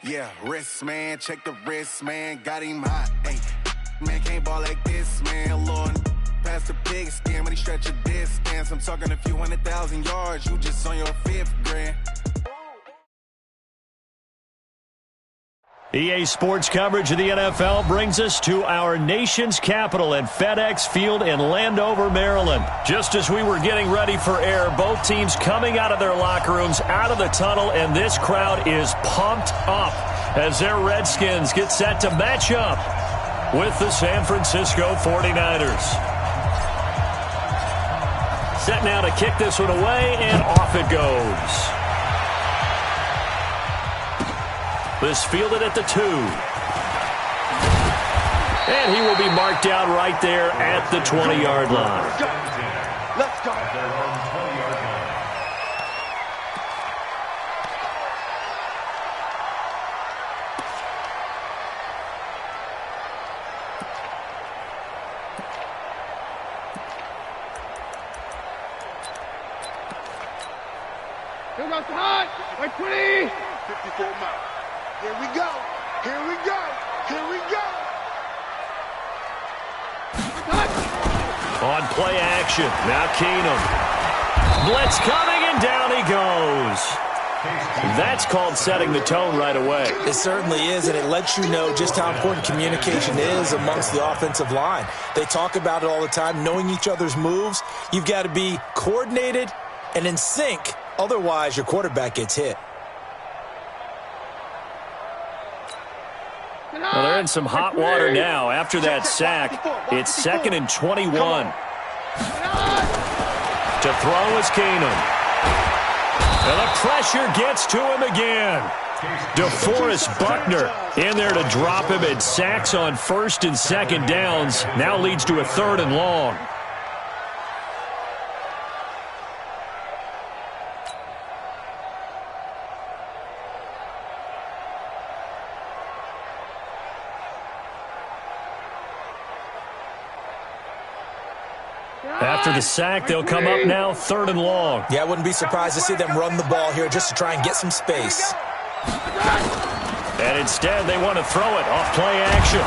Yeah, wrist, man, check the wrist, man, got him hot. Hey, man, can't ball like this, man. Lord, past the pig skin when he stretch a distance. I'm talking a few 100,000 yards, you just on your 5th grand. EA Sports coverage of the NFL brings us to our nation's capital at FedEx Field in Landover, Maryland. Just as we were getting ready for air, both teams coming out of their locker rooms, out of the tunnel, and this crowd is pumped up as their Redskins get set to match up with the San Francisco 49ers. Set now to kick this one away, and off it goes. This fielded at the 2. And he will be marked down right there at the 20-yard line. Let's go. Here goes the hot. Right 20. 54 miles. Here we go. Here we go. Here we go. On play action. Now Keenum. Blitz coming, and down he goes. That's called setting the tone right away. It certainly is, and it lets you know just how important communication is amongst the offensive line. They talk about it all the time, knowing each other's moves. You've got to be coordinated and in sync. Otherwise, your quarterback gets hit. Well, they're in some hot water now. After that sack, it's 2nd and 21. To throw is Keenum. And the pressure gets to him again. DeForest Buckner in there to drop him, and sacks on 1st and 2nd downs. Now leads to a 3rd and long. After the sack, they'll come up now 3rd and long. Yeah, I wouldn't be surprised to see them run the ball here just to try and get some space. And instead, they want to throw it off play action.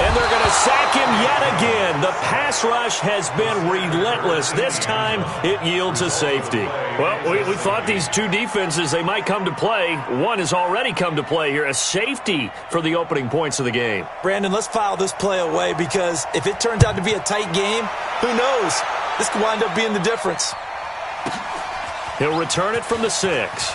And they're going to sack him yet again. The pass rush has been relentless. This time, it yields a safety. Well, we thought these two defenses, they might come to play. One has already come to play here, a safety for the opening points of the game. Brandon, let's file this play away, because if it turns out to be a tight game, who knows? This could wind up being the difference. He'll return it from the 6.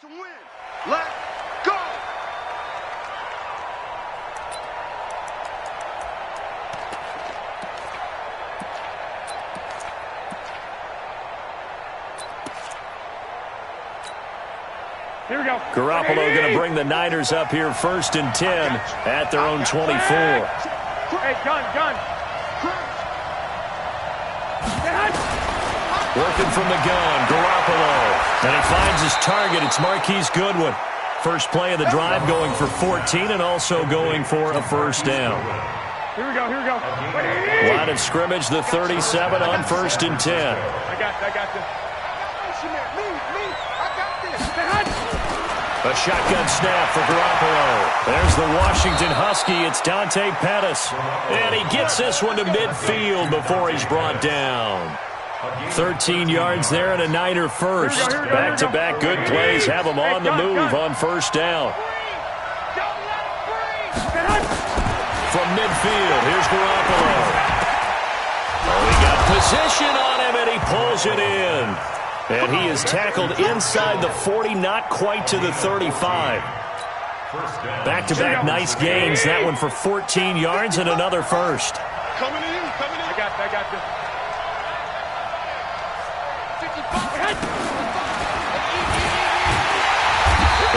to win. Let's go. Here we go. Garoppolo going to bring the Niners up here 1st and 10 at their own 24. Hey, gun. Working from the gun, Garoppolo. And he finds his target. It's Marquise Goodwin. First play of the drive going for 14 and also going for a first down. Here we go. Line of scrimmage, the 37 on 1st and 10. I got this. A shotgun snap for Garoppolo. There's the Washington Husky. It's Dante Pettis. And he gets this one to midfield before he's brought down. 13 yards there and a Niner first. Back-to-back good plays have him on the move on first down. From midfield, here's Garoppolo. Oh, he got position on him, and he pulls it in. And he is tackled inside the 40, not quite to the 35. Back-to-back nice gains. That one for 14 yards and another first. Coming in. I got this.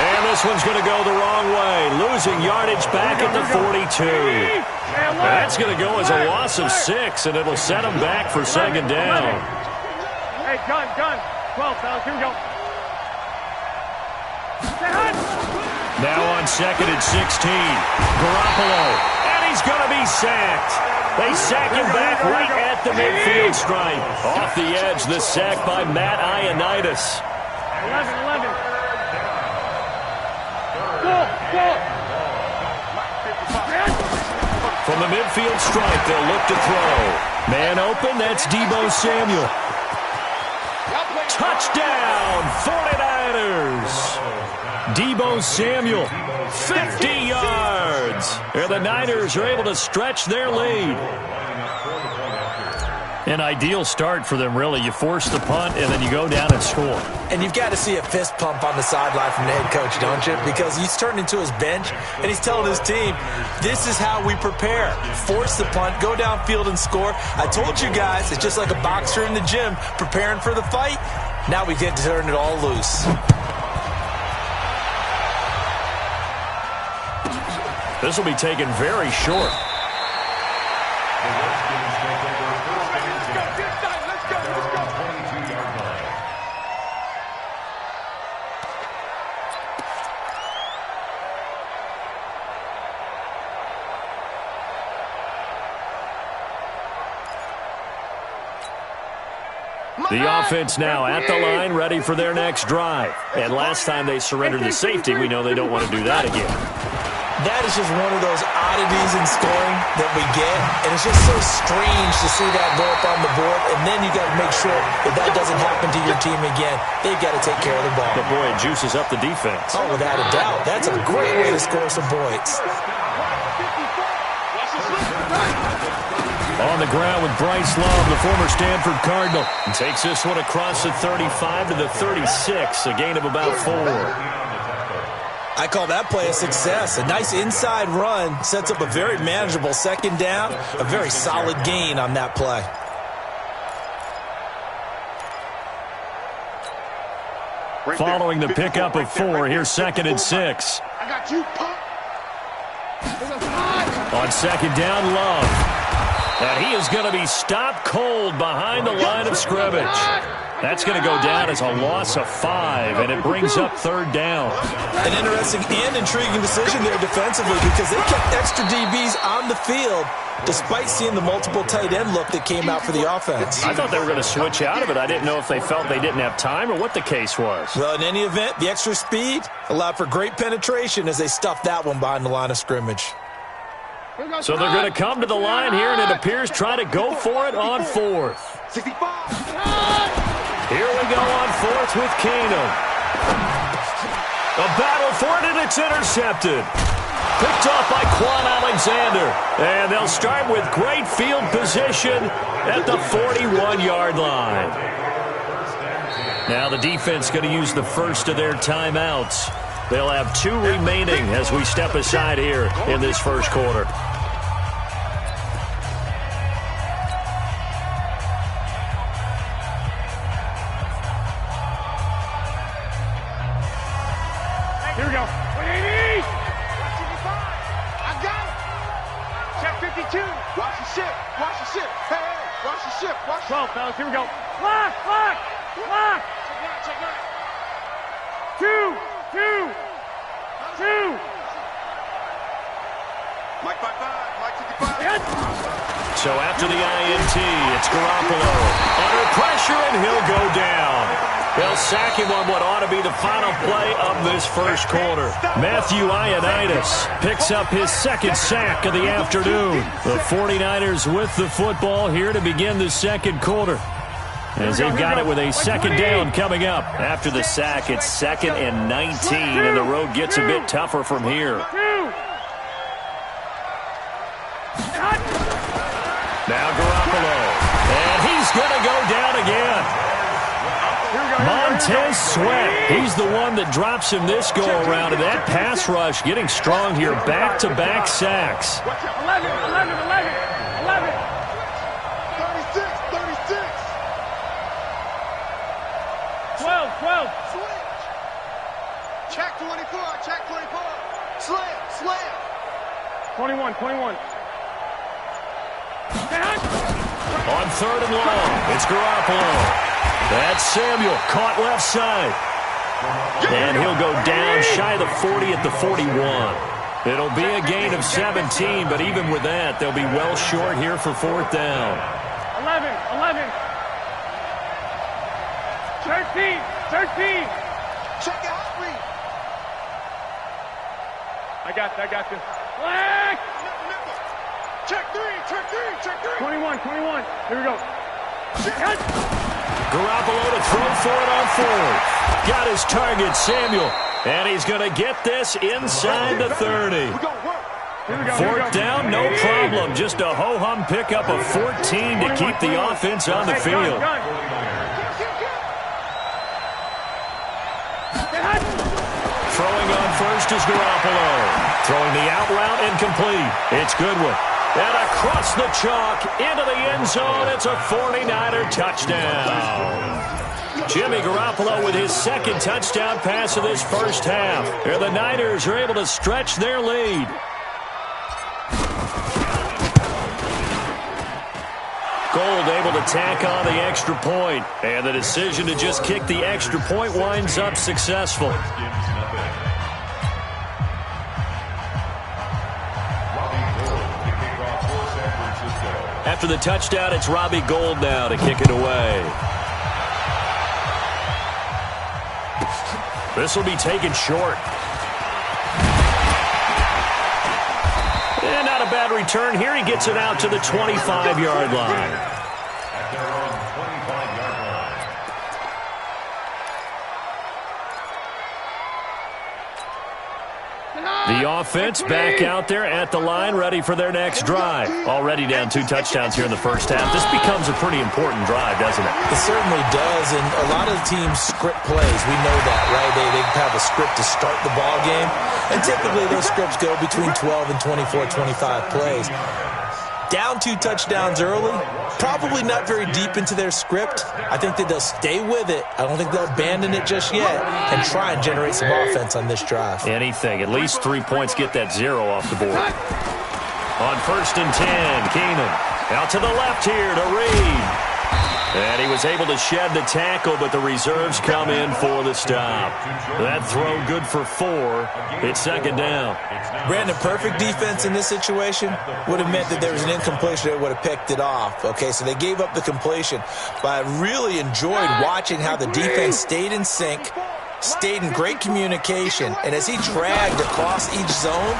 And this one's going to go the wrong way. Losing yardage back at the 42. That's going to go as a loss of 6, and it'll set him back for second down. Hey, gun. 12, fellas, here we go. Now on 2nd and 16. Garoppolo. And he's going to be sacked. They sack him back right at the midfield stripe. Off the edge, the sack by Matt Ioannidis. 11. Go. From the midfield stripe, they'll look to throw. Man open, that's Deebo Samuel. Touchdown, 49ers. Deebo Samuel, 50 yards. And the Niners are able to stretch their lead. An ideal start for them, really. You force the punt, and then you go down and score. And you've got to see a fist pump on the sideline from the head coach, don't you? Because he's turned into his bench, and he's telling his team, this is how we prepare. Force the punt, go downfield and score. I told you guys, it's just like a boxer in the gym preparing for the fight. Now we get to turn it all loose. This will be taken very short. The offense now at the line, ready for their next drive. And last time they surrendered the safety, we know they don't want to do that again. That is just one of those oddities in scoring that we get, and it's just so strange to see that go up on the board, and then you got to make sure that that doesn't happen to your team again. They've got to take care of the ball. But boy, it juices up the defense. Oh, without a doubt. That's a great way to score some points. On the ground with Bryce Love, the former Stanford Cardinal. And takes this one across the 35 to the 36, a gain of about 4. I call that play a success. A nice inside run sets up a very manageable second down. A very solid gain on that play. Following the pickup of 4, here's 2nd and 6. I got you, punk. On second down, Love. And he is going to be stopped cold behind the line of scrimmage. That's going to go down as a loss of 5, and it brings up 3rd down. An interesting and intriguing decision there defensively because they kept extra DBs on the field despite seeing the multiple tight end look that came out for the offense. I thought they were going to switch out of it. I didn't know if they felt they didn't have time or what the case was. Well, in any event, the extra speed allowed for great penetration as they stuffed that one behind the line of scrimmage. So they're going to come to the line here, and it appears try to go for it on 4th. 65. Here we go on 4th with Keenum. A battle for it, and it's intercepted. Picked off by Quan Alexander. And they'll start with great field position at the 41-yard line. Now the defense going to use the first of their timeouts. They'll have 2 remaining as we step aside here in this first quarter. Here we go. 180! I got it. Check 52. Watch the ship. Watch the ship. Hey, watch the ship. Watch 12, fellas. Here we go. Lock, lock, lock. Check out. 2, 2, 2. Mike 55. Mike 55. So after the INT, it's Garoppolo. Under pressure, and he'll go down. They'll sack him on what ought to be the final play of this first quarter. Matthew Ioannidis picks up his second sack of the afternoon. The 49ers with the football here to begin the second quarter, as they've got it with a second down coming up. After the sack, it's 2nd and 19, and the road gets a bit tougher from here. Now Garoppolo, and he's going to go down again. Montez Sweat, he's the one that drops him this go-around, and that pass rush getting strong here, back-to-back sacks. 11, 36. 12, 12. Switch. Check 24. Check 24. Slam. 21. On 3rd and long, it's Garoppolo. That's Samuel, caught left side. And he'll go down shy of the 40 at the 41. It'll be a gain of 17, but even with that, they'll be well short here for 4th down. 11. 13. Check it out, Reed. I got this. Black. Check 3. 21. Here we go. Garoppolo to throw for it on 4th. Got his target, Samuel. And he's going to get this inside the 30. 4th down, no problem. Just a ho-hum pickup of 14 to keep the offense on the field. Throwing on first is Garoppolo. Throwing the out route incomplete. It's Goodwin. And across the chalk into the end zone. It's a 49er touchdown. Jimmy Garoppolo with his second touchdown pass of this first half. And the Niners are able to stretch their lead. Gold able to tack on the extra point. And the decision to just kick the extra point winds up successful. After the touchdown, it's Robbie Gould now to kick it away. This will be taken short. And not a bad return here. He gets it out to the 25-yard line. The offense back out there at the line, ready for their next drive. Already down 2 touchdowns here in the first half. This becomes a pretty important drive, doesn't it? It certainly does, and a lot of the teams script plays. We know that, right? They have a script to start the ball game, and typically those scripts go between 12 and 24, 25 plays. Down 2 touchdowns early, probably not very deep into their script. I think that they'll stay with it. I don't think they'll abandon it just yet and try and generate some offense on this drive. Anything. At least 3 points get that 0 off the board. On 1st and 10, Keenan. Out to the left here to Reed. And he was able to shed the tackle, but the reserves come in for the stop. That throw good for 4. It's 2nd down. Brandon, perfect defense in this situation would have meant that there was an incompletion that would have picked it off. Okay, so they gave up the completion. But I really enjoyed watching how the defense stayed in sync, stayed in great communication, and as he dragged across each zone,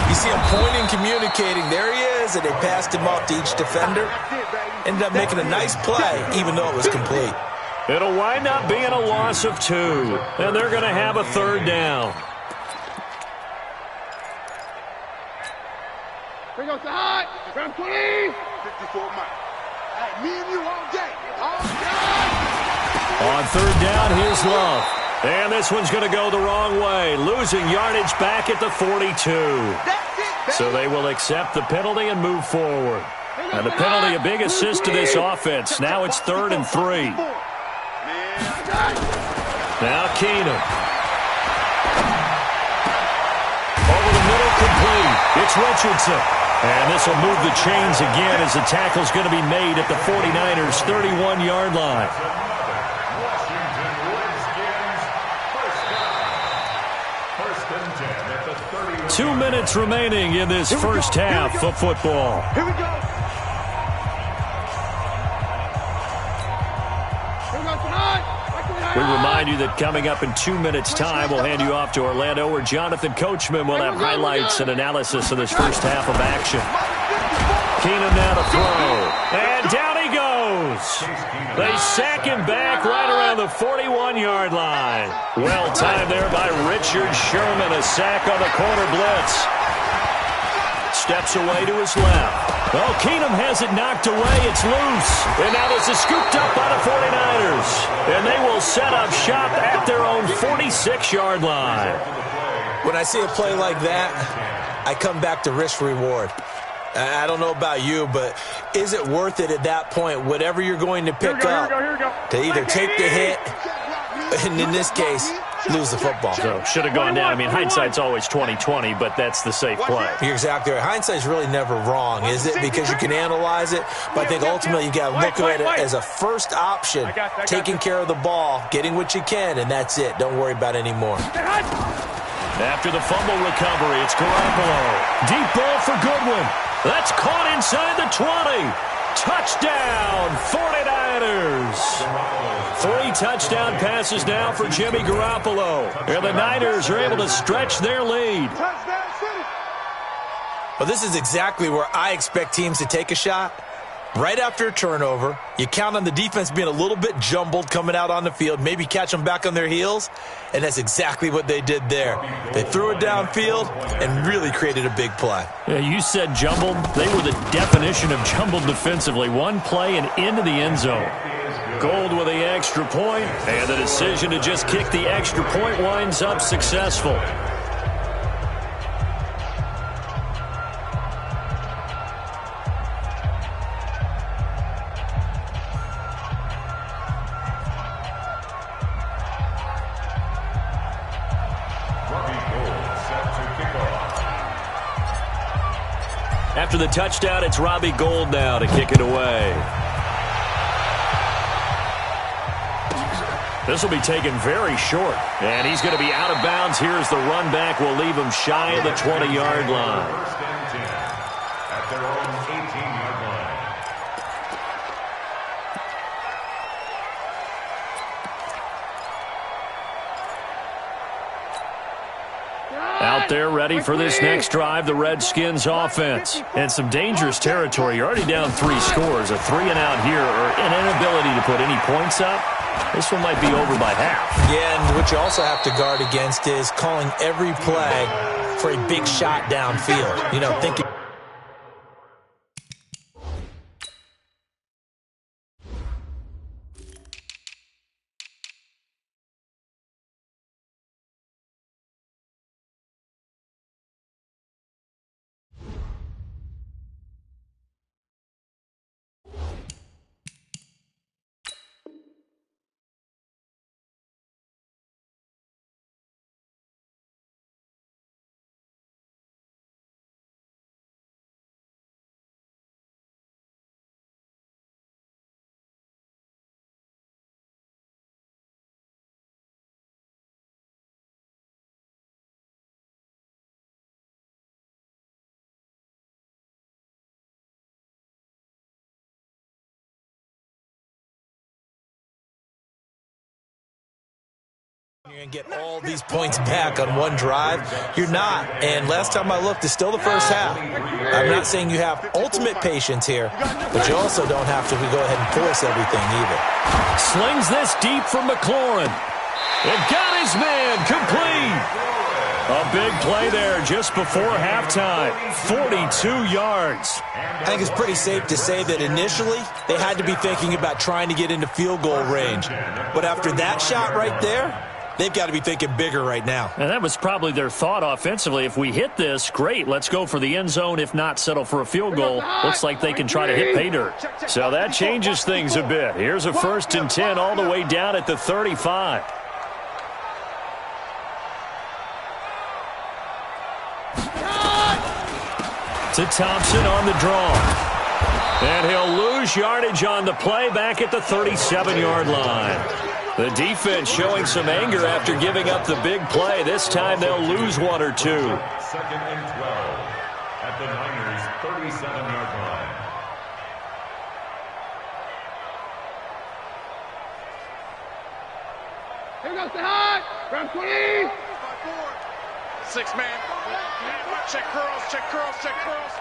you see him pointing, communicating. There he is, and they passed him off to each defender. Ended up making a nice play, even though it was complete. It'll wind up being a loss of 2, and they're going to have a 3rd down. Bring us the high. Round 20. 54 Mike. Hey, me and you all day. All day. On third down, here's Love. And this one's going to go the wrong way, losing yardage back at the 42. So they will accept the penalty and move forward. And the penalty, a big assist to this offense. Now it's 3rd and 3. Now Keenum. Over the middle, complete. It's Richardson. And this will move the chains again as the tackle's going to be made at the 49ers' 31-yard line. 2 minutes remaining in this first half of football. Here we go. We remind you that coming up in 2 minutes' time, we'll hand you off to Orlando, where Jonathan Coachman will have highlights and analysis of this first half of action. Keenum now to throw. And down he goes. They sack him back right around the 41-yard line. Well timed there by Richard Sherman. A sack on the corner blitz. Steps away to his left. Well, Keenum has it knocked away. It's loose. And now this is scooped up by the 49ers. And they will set up shop at their own 46-yard line. When I see a play like that, I come back to risk-reward. I don't know about you, but is it worth it at that point, whatever you're going to pick up, to either take the hit, and in this case, lose the football? So should have gone down. I mean, hindsight's always 20/20, but that's the safe play. You're exactly right. Hindsight's really never wrong, is it? Because you can analyze it, but I think ultimately you got to look at it as a first option, taking care of the ball, getting what you can, and that's it. Don't worry about any more. After the fumble recovery, it's Garoppolo. Deep ball for Goodwin. That's caught inside the 20. Touchdown, 49ers. 3 touchdown passes now for Jimmy Garoppolo. And the Niners are able to stretch their lead. Well, this is exactly where I expect teams to take a shot. Right after a turnover, you count on the defense being a little bit jumbled coming out on the field, maybe catch them back on their heels, and that's exactly what they did there. They threw it downfield and really created a big play. Yeah, you said jumbled. They were the definition of jumbled defensively. One play and into the end zone. Gold with the extra point, and the decision to just kick the extra point winds up successful. After the touchdown, it's Robbie Gould now to kick it away. This will be taken very short, and he's going to be out of bounds here as the run back will leave him shy of the 20-yard line. At their own 18-yard line. Out there ready for this next drive, the Redskins offense. And some dangerous territory. You're already down 3 scores. A 3-and-out here or an inability to put any points up. This one might be over by half. Yeah, and what you also have to guard against is calling every play for a big shot downfield. You know, thinking. And get all these points back on one drive. You're not. And last time I looked, it's still the first half. I'm not saying you have ultimate patience here, but you also don't have to go ahead and force everything either. Slings this deep from McLaurin. And got his man complete. A big play there just before halftime. 42 yards. I think it's pretty safe to say that initially they had to be thinking about trying to get into field goal range. But after that shot right there, they've got to be thinking bigger right now. And that was probably their thought offensively. If we hit this, great. Let's go for the end zone. If not, settle for a field goal. Looks like they can try to hit pay dirt. So that changes things a bit. Here's a 1st and 10 all the way down at the 35. To Thompson on the draw. And he'll lose yardage on the play back at the 37-yard line. The defense showing some anger after giving up the big play. This time they'll lose 1 or 2. 2nd and 12 at the Niners' 37-yard line. Here goes the high. Round 20. 6-man. Check curls, check curls, check curls.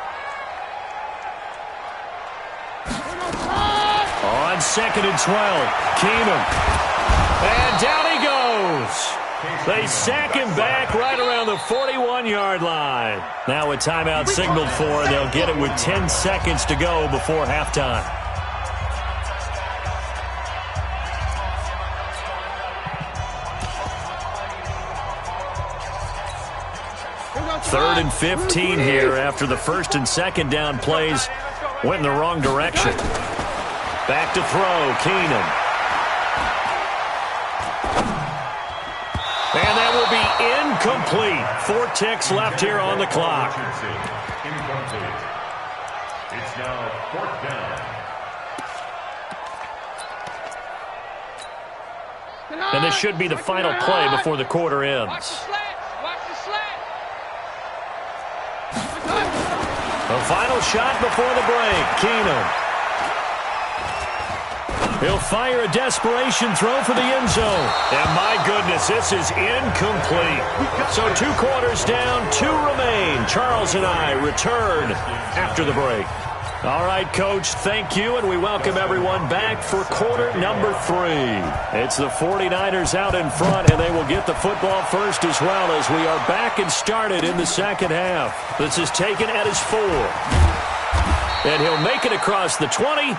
On 2nd and 12, Keenum. And down he goes. They sack him back right around the 41-yard line. Now a timeout signaled for, and they'll get it with 10 seconds to go before halftime. Third and 15 here after the 1st and 2nd down plays went in the wrong direction. Back to throw, Keenum. And that will be incomplete. 4 ticks left here on the clock. Incomplete. It's now 4th down. And this should be the final play before the quarter ends. The final shot before the break, Keenum. He'll fire a desperation throw for the end zone. And my goodness, this is incomplete. So 2 quarters down, 2 remain. Charles and I return after the break. All right, Coach, thank you, and we welcome everyone back for quarter number 3. It's the 49ers out in front, and they will get the football first as well as we are back and started in the second half. This is taken at his 4. And he'll make it across the 20.